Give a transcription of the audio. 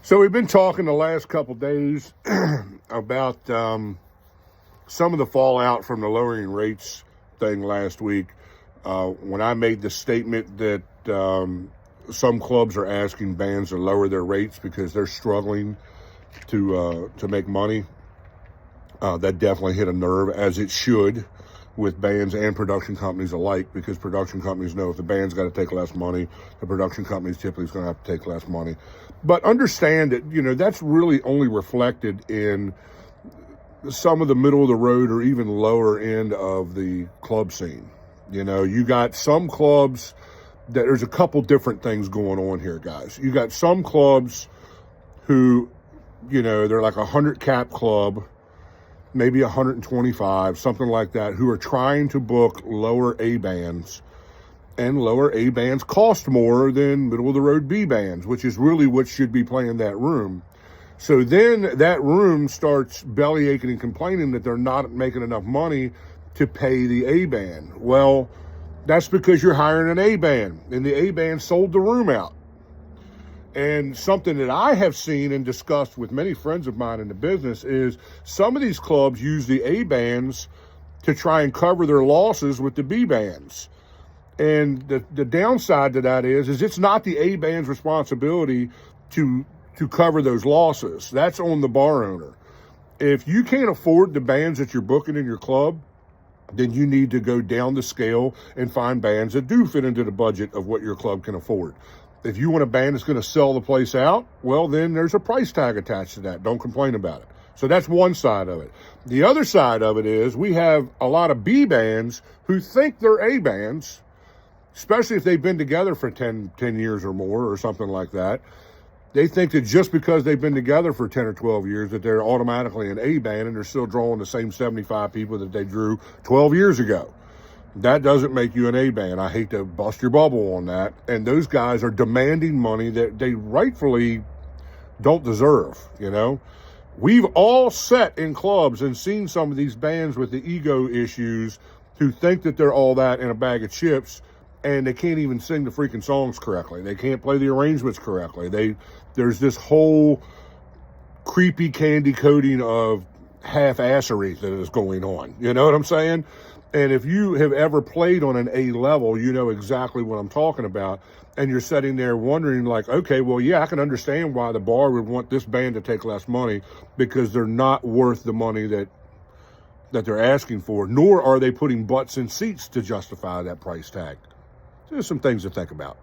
So we've been talking the last couple days about some of the fallout from the lowering rates thing last week. When I made the statement that some clubs are asking bands to lower their rates because they're struggling to make money, that definitely hit a nerve, as it should, with bands and production companies alike, because production companies know if the band's got to take less money, the production companies typically is going to have to take less money. But understand that, that's really only reflected in some of the middle of the road or even lower end of the club scene. You got some clubs that there's a couple different things going on here, guys. You got some clubs who, they're like 100 cap club, maybe 125, something like that, who are trying to book lower A bands, and lower A bands cost more than middle of the road B bands, which is really what should be playing that room. So then that room starts belly aching and complaining that they're not making enough money to pay the A band. Well, that's because you're hiring an A band, and the A band sold the room out. And something that I have seen and discussed with many friends of mine in the business is some of these clubs use the A bands to try and cover their losses with the B bands. And the downside to that is it's not the A band's responsibility to cover those losses. That's on the bar owner. If you can't afford the bands that you're booking in your club, then you need to go down the scale and find bands that do fit into the budget of what your club can afford. If you want a band that's going to sell the place out, well, then there's a price tag attached to that. Don't complain about it. So that's one side of it. The other side of it is we have a lot of B bands who think they're A bands, especially if they've been together for 10 years or more or something like that. They think that just because they've been together for 10 or 12 years that they're automatically an A band, and they're still drawing the same 75 people that they drew 12 years ago. That doesn't make you an A band. I hate to bust your bubble on that. And those guys are demanding money that they rightfully don't deserve, We've all sat in clubs and seen some of these bands with the ego issues who think that they're all that in a bag of chips, and they can't even sing the freaking songs correctly. They can't play the arrangements correctly. There's this whole creepy candy coating of half-assery that is going on. You know what I'm saying? And if you have ever played on an A level, you know exactly what I'm talking about. And you're sitting there wondering like, okay, well, yeah, I can understand why the bar would want this band to take less money, because they're not worth the money that they're asking for, nor are they putting butts in seats to justify that price tag. There's some things to think about.